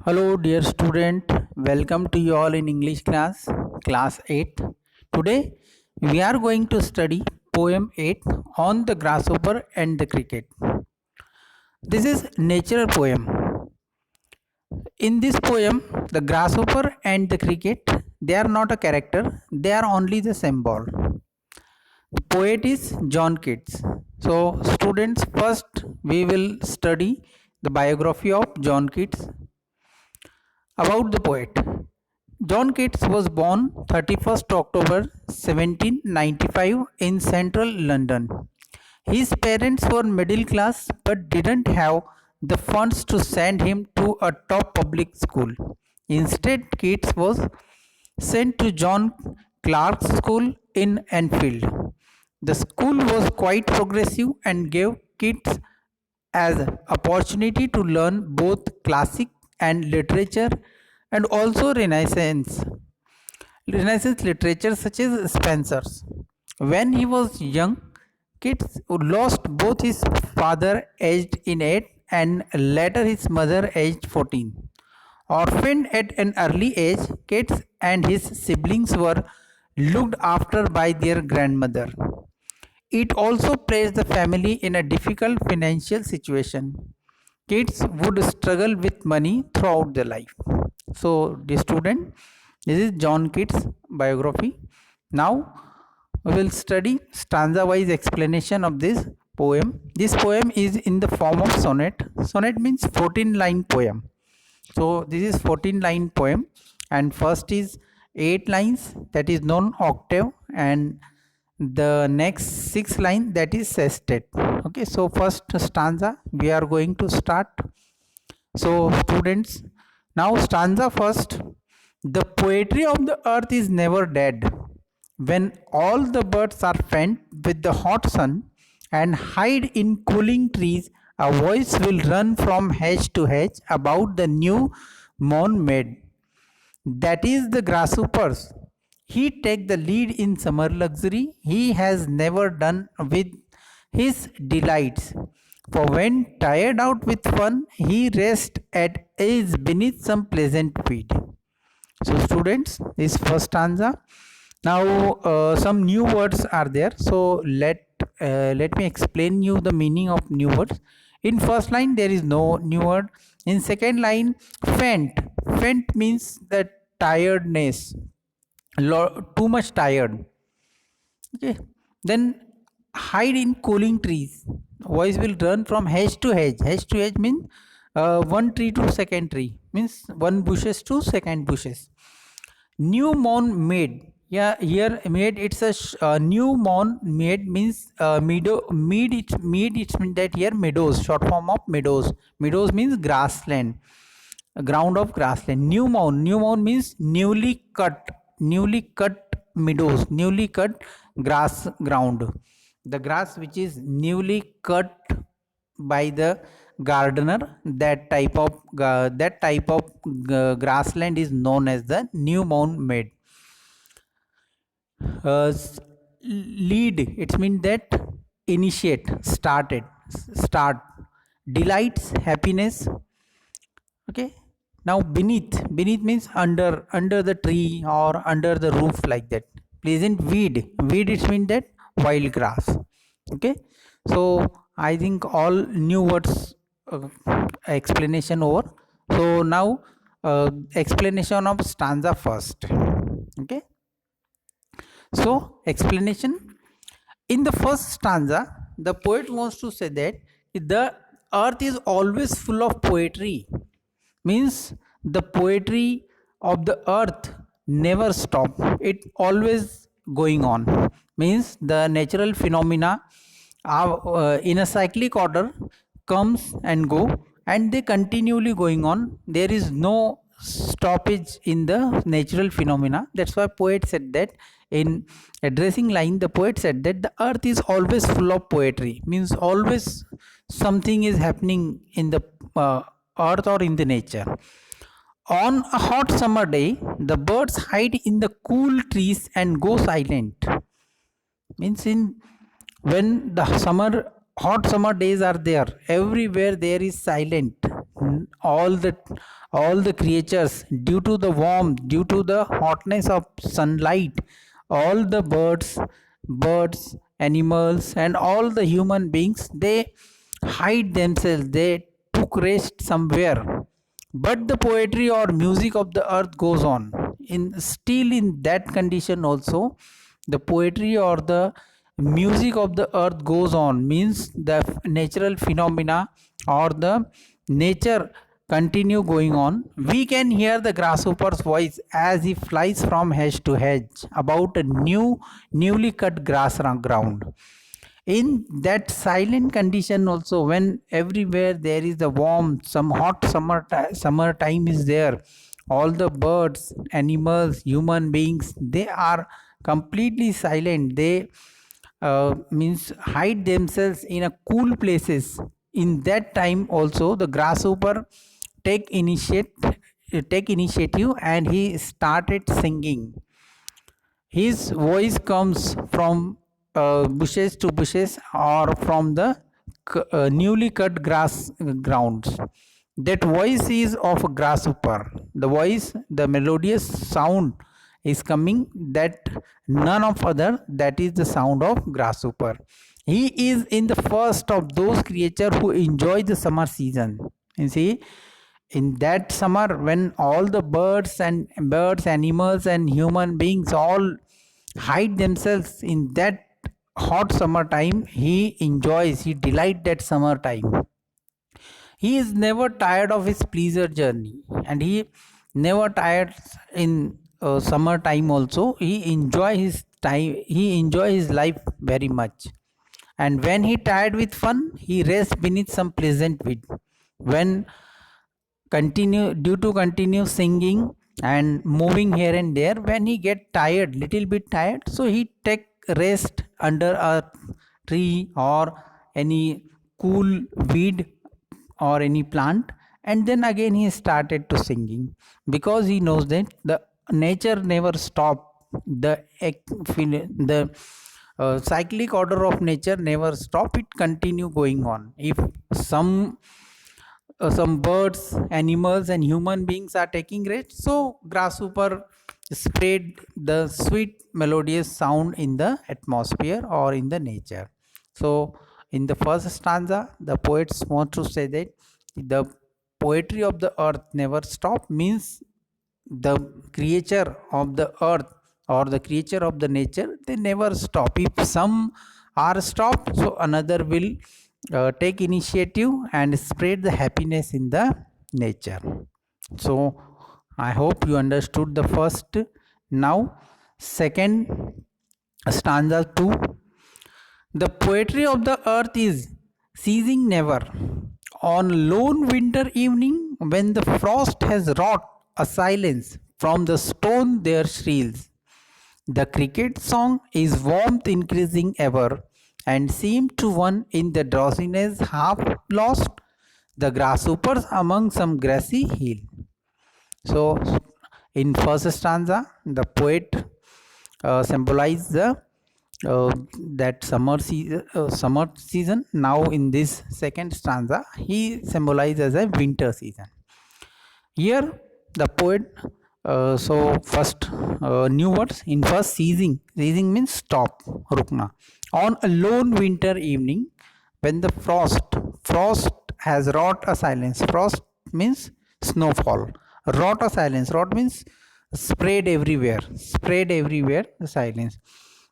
Hello, dear student. Welcome to you all in English class 8. Today, we are going to study poem 8 on the grasshopper and the cricket. This is natural poem. In this poem, the grasshopper and the cricket, they are not a character, they are only the symbol. The poet is John Keats. So, students, first we will study the biography of John Keats. About the poet, John Keats was born 31st October 1795 in central London. His parents were middle class but didn't have the funds to send him to a top public school. Instead, Keats was sent to John Clark's School in Enfield. The school was quite progressive and gave Keats as opportunity to learn both classic and literature and also Renaissance literature such as Spenser's. When he was young, Keats lost both his father aged in 8 and later his mother aged 14. Orphaned at an early age, Keats and his siblings were looked after by their grandmother. It also placed the family in a difficult financial situation. Kids would struggle with money throughout their life. So, the student, this is John Keats' biography. Now, we will study stanza-wise explanation of this poem. This poem is in the form of sonnet. Sonnet means 14-line poem. So, this is 14-line poem, and first is 8 lines, that is known octave, and the next 6 line, that is sestet. Okay, so first stanza we are going to start. So students, now stanza first. The poetry of the earth is never dead. When all the birds are faint with the hot sun and hide in cooling trees, a voice will run from hedge to hedge about the new mown mead. That is the grasshoppers. He take the lead in summer luxury. He has never done with his delights. For when tired out with fun, he rests at ease beneath some pleasant weed. So students, this first stanza. Now some new words are there. So let me explain you the meaning of new words. In first line there is no new word. In second line, faint. Faint means the tiredness, too much tired. Okay. Then hide in cooling trees. Voice will run from hedge to hedge. Hedge to hedge means one tree to second tree. Means one bushes to second bushes. New mown mead. Yeah, here mead it's a new mown mead means meadow. Mead it means that here meadows, short form of meadows. Meadows means grassland, ground of grassland. New mown means newly cut meadows, newly cut grass ground, the grass which is newly cut by the gardener. That type of grassland is known as the new mown mead. Lead, it means that initiate, start. Delights, happiness. Okay. Now beneath means under the tree or under the roof, like that. Pleasant weed, it means that wild grass. Okay. So I think all new words explanation over. So now explanation of stanza first. Okay. So explanation. In the first stanza, the poet wants to say that the earth is always full of poetry. Means the poetry of the earth never stop, it always going on. Means the natural phenomena are in a cyclic order, comes and go, and they continually going on. There is no stoppage in the natural phenomena. That's why poet said that in addressing line, the poet said that the earth is always full of poetry. Means always something is happening in the earth or in the nature. On a hot summer day, the birds hide in the cool trees and go silent. Means when the hot summer days are there, everywhere there is silent. all the creatures, due to the warmth, due to the hotness of sunlight, all the birds, animals, and all the human beings, they hide themselves, they took rest somewhere. But the poetry or music of the earth goes on. In that condition also, the poetry or the music of the earth goes on, means the natural phenomena or the nature continue going on. We can hear the grasshopper's voice as he flies from hedge to hedge about a newly cut grass ground. In that silent condition also, when everywhere there is the warm, some hot summer time is there, all the birds, animals, human beings, they are completely silent. They means hide themselves in a cool places. In that time also, the grasshopper take initiative and he started singing. His voice comes from bushes to bushes or from the newly cut grass grounds. That voice is of a grasshopper. The voice, the melodious sound is coming, that none of other, that is the sound of grasshopper. He is in the first of those creatures who enjoy the summer season. You see, in that summer, when all the birds, animals, and human beings all hide themselves in that hot summer time, he enjoys, he delight that summer time. He is never tired of his pleasure journey, and he never tired in summer time also. He enjoy his life very much. And when he tired with fun, he rests beneath some pleasant weed. When continue singing and moving here and there, when he get tired, little bit tired, so he take rest under a tree or any cool weed or any plant, and then again he started to singing, because he knows that the nature never stop. The cyclic order of nature never stop, it continue going on. If some birds, animals, and human beings are taking rest, so grasshopper spread the sweet melodious sound in the atmosphere or in the nature. So in the first stanza, the poets want to say that the poetry of the earth never stop, means the creature of the earth or the creature of the nature, they never stop. If some are stopped, so another will take initiative and spread the happiness in the nature. So I hope you understood the first. Now second stanza 2. The poetry of the earth is ceasing never. On lone winter evening, when the frost has wrought a silence, from the stone there shrills the cricket song, is warmth increasing ever, and seemed to one in the drowsiness half lost, the grasshoppers among some grassy hill. So, in first stanza, the poet symbolizes that summer season. Now, in this second stanza, he symbolizes a winter season. Here, the poet so first new words in first, ceasing. Ceasing means stop, rukna. On a lone winter evening, when the frost has wrought a silence. Frost means snowfall. Wrought a silence. Wrought means spread everywhere. Spread everywhere the silence.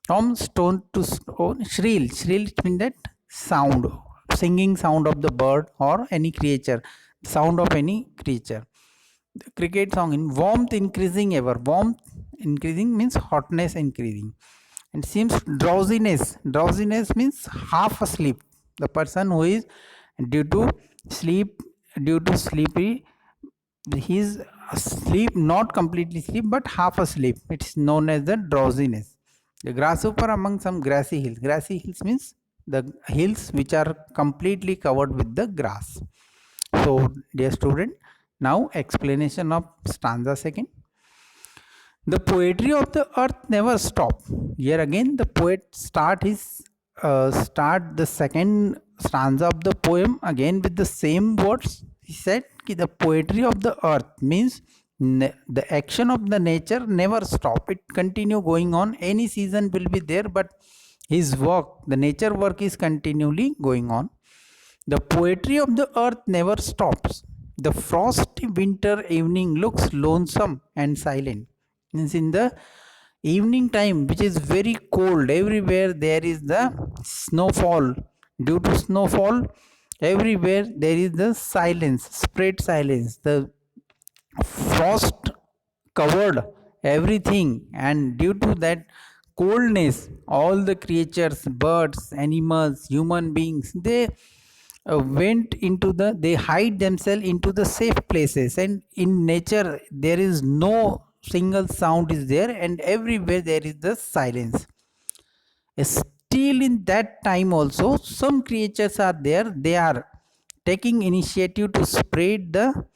From stone to stone, shrill. Shrill means that sound, singing sound of the bird or any creature. Sound of any creature. The cricket song in warmth increasing ever. Warmth increasing means hotness increasing. And seems drowsiness. Drowsiness means half asleep. The person who is due to sleepy, he is asleep, not completely sleep, but half asleep. It is known as the drowsiness. The grasshopper among some grassy hills. Grassy hills means the hills which are completely covered with the grass. So, dear student, now explanation of stanza second. The poetry of the earth never stop. Here again the poet start the second stanza of the poem again with the same words. He said ki the poetry of the earth means the action of the nature never stop. It continue going on. Any season will be there, but his work, the nature work, is continually going on. The poetry of the earth never stops. The frosty winter evening looks lonesome and silent. Means in the evening time, which is very cold, everywhere there is the snowfall. Due to snowfall, everywhere there is the silence, spread silence. The frost covered everything, and due to that coldness, all the creatures, birds, animals, human beings, they went into they hide themselves into the safe places. And in nature there is no single sound is there, and everywhere there is the silence. Still in that time also some creatures are there, they are taking initiative to spread the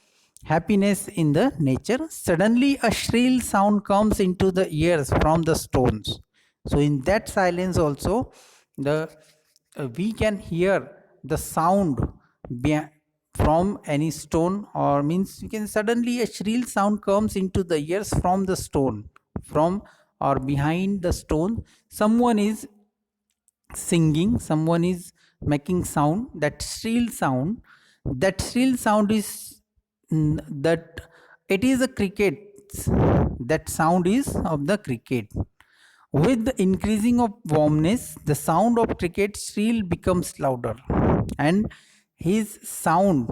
happiness in the nature. Suddenly a shrill sound comes into the ears from the stones. So in that silence also the we can hear the sound from any stone, or means you can suddenly a shrill sound comes into the ears from the stone, from or behind the stone. Someone is singing, someone is making sound, that shrill sound is that it is a cricket. That sound is of the cricket. With the increasing of warmness, the sound of cricket shrill becomes louder, and his sound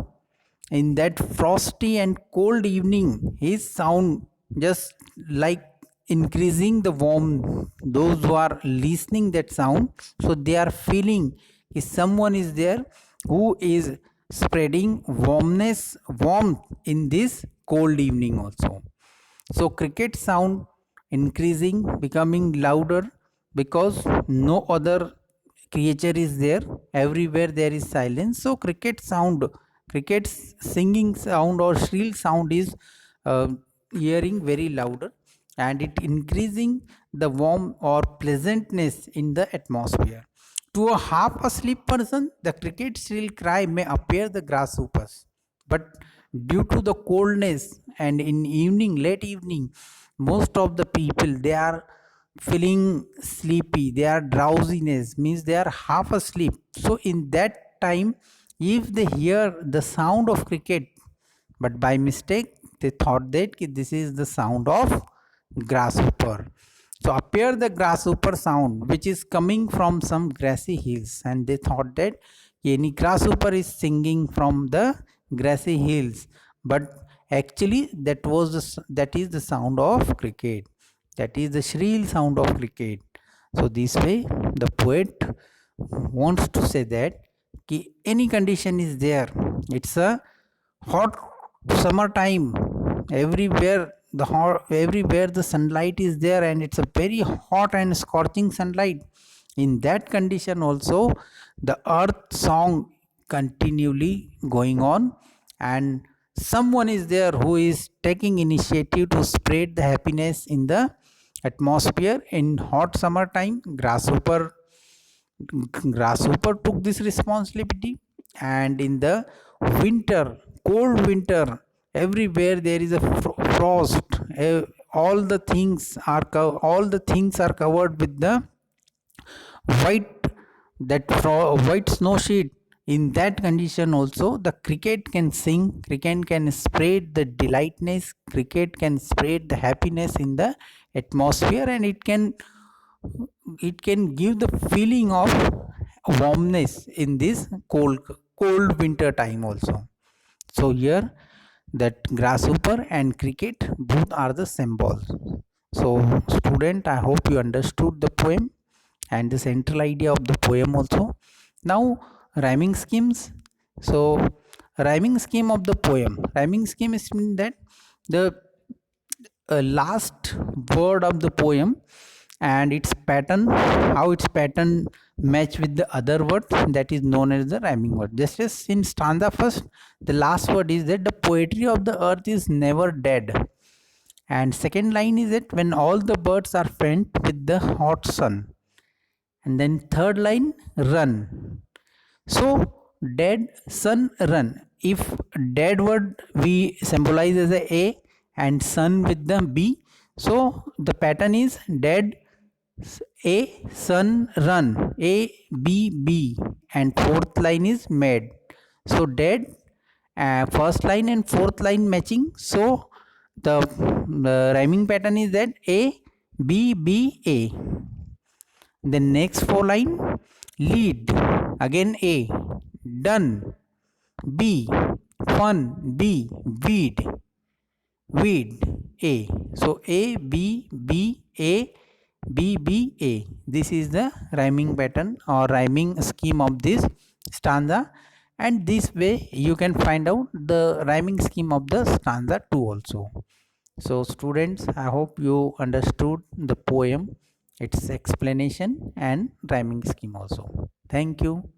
in that frosty and cold evening, his sound just like increasing the warmth. Those who are listening that sound, so they are feeling if someone is there who is spreading warmth in this cold evening also. So cricket sound increasing, becoming louder, because no other creature is there. Everywhere there is silence. So cricket's singing sound or shrill sound is hearing very louder, and it increasing the warmth or pleasantness in the atmosphere. To a half asleep person, the cricket shrill cry may appear the grasshoppers, but due to the coldness and in evening, late evening, most of the people they are feeling sleepy, they are drowsiness, means they are half asleep. So in that time, if they hear the sound of cricket, but by mistake they thought that this is the sound of grasshopper. So appear the grasshopper sound which is coming from some grassy hills, and they thought that any grasshopper is singing from the grassy hills, but actually that is the sound of cricket. That is the shrill sound of cricket. So this way the poet wants to say that any condition is there. It's a hot summertime, everywhere the sunlight is there, and it's a very hot and scorching sunlight. In that condition also the earth song continually going on, and someone is there who is taking initiative to spread the happiness in the atmosphere. In hot summertime, grasshopper took this responsibility, and in the winter, cold winter, everywhere there is a frost. All the things are covered with the white, white snow sheet. In that condition also the cricket can sing, cricket can spread the delightness, cricket can spread the happiness in the atmosphere, and it can give the feeling of warmness in this cold winter time also. So here that grasshopper and cricket both are the symbols. So student, I hope you understood the poem and the central idea of the poem also. Now rhyming schemes. So rhyming scheme of the poem, rhyming scheme is mean that the last word of the poem and its pattern, how its pattern match with the other word, that is known as the rhyming word. Just as in stanza first, the last word is that the poetry of the earth is never dead, and second line is that when all the birds are faint with the hot sun, and then third line run. So dead son run. If dead word we symbolize as a and son with the b, so the pattern is dead a son run, a b b, and fourth line is made. So dead first line and fourth line matching, so the rhyming pattern is that a b b a. The next four line, lead, again a, done, b, fun, b, weed, weed, a. So a b b a b b a. This is the rhyming pattern or rhyming scheme of this stanza, and this way you can find out the rhyming scheme of the stanza 2 also. So students, I hope you understood the poem, its explanation and rhyming scheme also. Thank you.